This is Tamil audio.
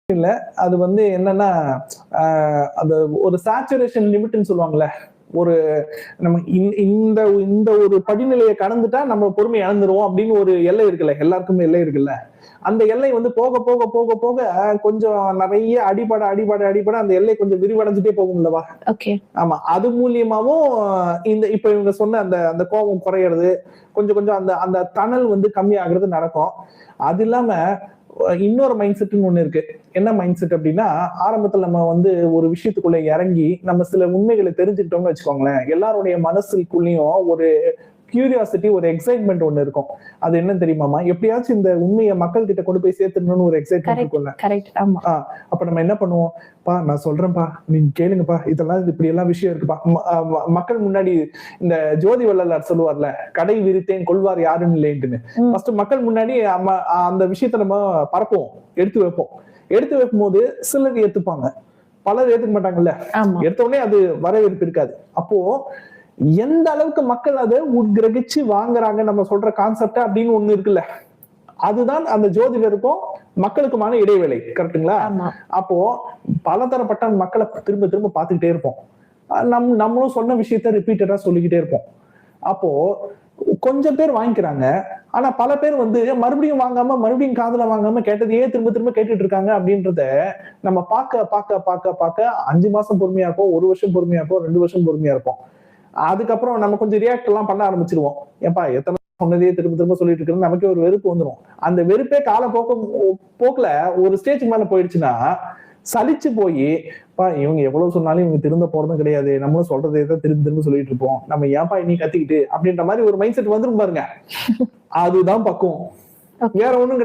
இல்ல. அது என்னன்னா, அந்த ஒரு சேச்சுரேஷன் லிமிட்ன்னு சொல்லுவாங்கல்ல. ஒரு நம்ம இந்த இந்த ஒரு படிநிலையை கடந்துட்டா நம்ம பொறுமை இழந்துருவோம் அப்படின்னு ஒரு எல்லை இருக்குல்ல. எல்லாருக்குமே எல்லை இருக்குல்ல. அந்த எல்லை போக போக போக போக கொஞ்சம் நிறைய அடிபட அந்த எல்லை கொஞ்சம் விரிவடைஞ்சிட்டே போகும்லவா. ஆமா. அது மூலியமாவும் இப்ப இவங்க சொன்ன அந்த அந்த கோபம் குறையிறது, கொஞ்சம் கொஞ்சம் அந்த அந்த தணல் கம்மியாகிறது நடக்கும். அது இல்லாம இன்னொரு மைண்ட் செட்னு ஒண்ணு இருக்கு. என்ன மைண்ட் செட் அப்படின்னா, ஆரம்பத்துல நம்ம ஒரு விஷயத்துக்குள்ள இறங்கி நம்ம சில உண்மைகளை தெரிஞ்சுக்கிட்டோம்னு வச்சுக்கோங்களேன், எல்லாருடைய மனசுக்குள்ளயும் ஒரு கியூரியாசிட்டி, ஒரு எக்ஸைட்மெண்ட் ஒண்ணு இருக்கும். அது என்ன தெரியுமாமா, எப்படியாச்சும் இந்த உண்மையை மக்கள் கிட்ட கொண்டு போய் சேர்த்துடணும்னு ஒரு எக்ஸைட்மெண்ட் இருக்கும்ல. அப்ப நம்ம என்ன பண்ணுவோம், பா நான் சொல்றேன்ப்பா, நீங்க கேளுங்கப்பா, இதெல்லாம் இப்படி எல்லாம் விஷயம் இருக்குப்பா. மக்கள் முன்னாடி இந்த ஜோதி வள்ளலார் சொல்லுவார்ல, கடை விரித்தேன் கொள்வார் யாரும் இல்லைன்னு. ஃபர்ஸ்ட் மக்கள் முன்னாடி அந்த விஷயத்த நம்ம பரப்புவோம், எடுத்து வைப்போம். எடுத்து வைக்கும் போது சிலர் ஏத்துப்பாங்க, பலர் ஏத்துக்க மாட்டாங்கல்ல. எடுத்த உடனே அது வரவேற்பு இருக்காது. அப்போ எந்த அளவுக்கு மக்கள் அதை உட்கிரகிச்சு வாங்குறாங்க நம்ம சொல்ற கான்செப்ட் அப்படின்னு ஒண்ணு இருக்குல்ல, அதுதான் அந்த ஜோதிடருக்கும் மக்களுக்குமான இடைவேளை. கரெக்டுங்களா? அப்போ பலதரப்பட்ட மக்களை திரும்ப திரும்ப பார்த்துக்கிட்டே இருப்போம். நம்மளும் சொன்ன விஷயத்த ரிப்பீட்டடா சொல்லிக்கிட்டே இருப்போம். அப்போ கொஞ்சம் பேர் வாங்கிக்கிறாங்க, ஆனா பல பேர் மறுபடியும் வாங்காம, மறுபடியும் காதுல வாங்காம கேட்டதையே திரும்ப திரும்ப கேட்டுட்டு இருக்காங்க. அப்படின்றத நம்ம பார்க்க பார்க்க பார்க்க பார்க்க 5 மாசம் பொறுமையா இருப்போம், 1 வருஷம் பொறுமையா இருப்போம், 2 வருஷம் பொறுமையா இருப்போம். அதுக்கப்புறம் நம்ம கொஞ்சம் ரியாக்ட் எல்லாம் பண்ண ஆரம்பிச்சிருவோம். ஏப்பா எத்தனை சொன்னதையே திரும்ப திரும்ப சொல்லிட்டு இருக்கிறது, நமக்கே ஒரு வெறுப்பு வந்துடும். அந்த வெறுப்பே கால போக்குல ஒரு ஸ்டேஜ் மேல போயிடுச்சுன்னா சலிச்சு போய், இவங்க எவ்வளவு சொன்னாலும் இவங்க திரும்ப போறதும் கிடையாது, நம்மளும் சொல்றதே தான் திரும்ப திரும்ப சொல்லிட்டு இருப்போம், நம்ம ஏன்பா இனி கத்திக்கிட்டு அப்படின்ற மாதிரி ஒரு மைண்ட் செட் வந்துரும் பாருங்க. அதுதான் பக்குவம், வேற ஒண்ணும் கிடையாது.